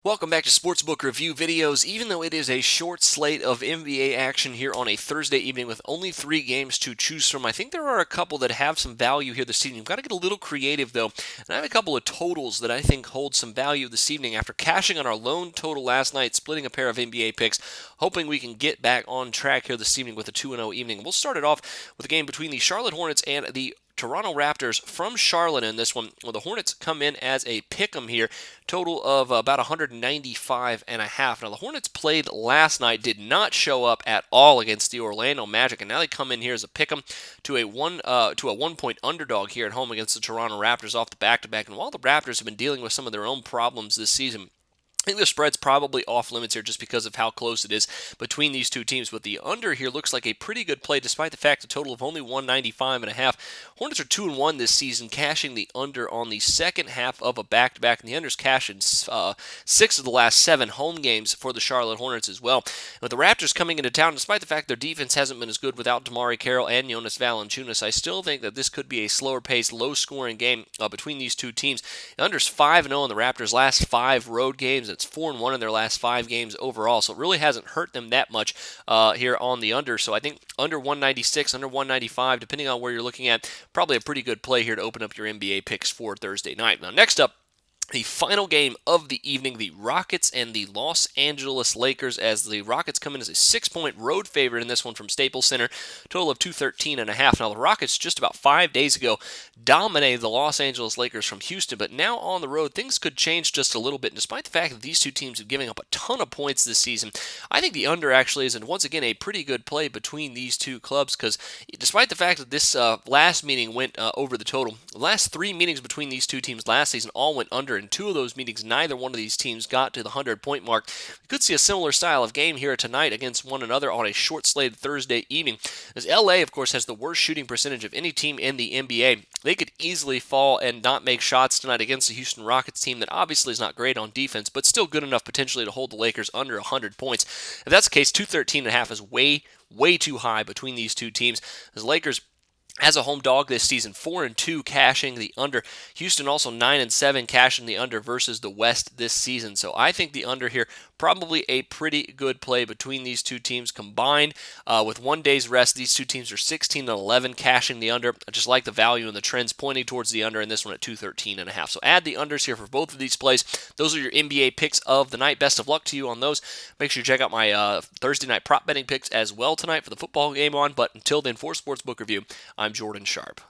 Welcome back to Sportsbook Review Videos. Even though it is a short slate of NBA action here on a Thursday evening with only 3 games to choose from, I think there are a couple that have some value here this evening. You've got to get a little creative, though, and I have a couple of totals that I think hold some value this evening after cashing on our lone total last night, splitting a pair of NBA picks, hoping we can get back on track here this evening with a 2-0 evening. We'll start it off with a game between the Charlotte Hornets and the Toronto Raptors from Charlotte in this one. Well, the Hornets come in as a pick'em here, total of about 195.5. Now, the Hornets played last night, did not show up at all against the Orlando Magic, and now they come in here as a pick'em to a 1-point underdog here at home against the Toronto Raptors off the back-to-back. And while the Raptors have been dealing with some of their own problems this season, I think the spread's probably off limits here just because of how close it is between these two teams. But the under here looks like a pretty good play despite the fact a total of only 195.5. Hornets are 2-1 this season, cashing the under on the second half of a back-to-back. And the under's cashed in 6 of the last 7 home games for the Charlotte Hornets as well. With the Raptors coming into town, despite the fact their defense hasn't been as good without DeMar Carroll and Jonas Valanciunas, I still think that this could be a slower-paced, low-scoring game between these two teams. The under's 5-0 in the Raptors' last 5 road games. It's 4-1 in their last 5 games overall, so it really hasn't hurt them that much here on the under. So I think under 196, under 195, depending on where you're looking at, probably a pretty good play here to open up your NBA picks for Thursday night. Now, next up, the final game of the evening, the Rockets and the Los Angeles Lakers, as the Rockets come in as a 6-point road favorite in this one from Staples Center, total of 213.5. Now, the Rockets just about 5 days ago dominated the Los Angeles Lakers from Houston, but now on the road, things could change just a little bit. And despite the fact that these two teams have given up a ton of points this season, I think the under actually is, and once again, a pretty good play between these two clubs, because despite the fact that this last meeting went over the total, the last 3 meetings between these two teams last season all went under. In 2 of those meetings, neither one of these teams got to the 100-point mark. We could see a similar style of game here tonight against one another on a short-slated Thursday evening. As LA, of course, has the worst shooting percentage of any team in the NBA, they could easily fall and not make shots tonight against the Houston Rockets team that obviously is not great on defense, but still good enough potentially to hold the Lakers under 100 points. If that's the case, 213.5 is way too high between these two teams. As Lakers, as a home dog this season, 4-2 cashing the under. Houston also 9-7 cashing the under versus the West this season. So I think the under here, probably a pretty good play between these two teams combined. With 1 day's rest, these two teams are 16-11 cashing the under. I just like the value and the trends pointing towards the under in this one at 213.5. So add the unders here for both of these plays. Those are your NBA picks of the night. Best of luck to you on those. Make sure you check out my Thursday night prop betting picks as well tonight for the football game on. But until then, for Sportsbook Review, I'm Jordan Sharp.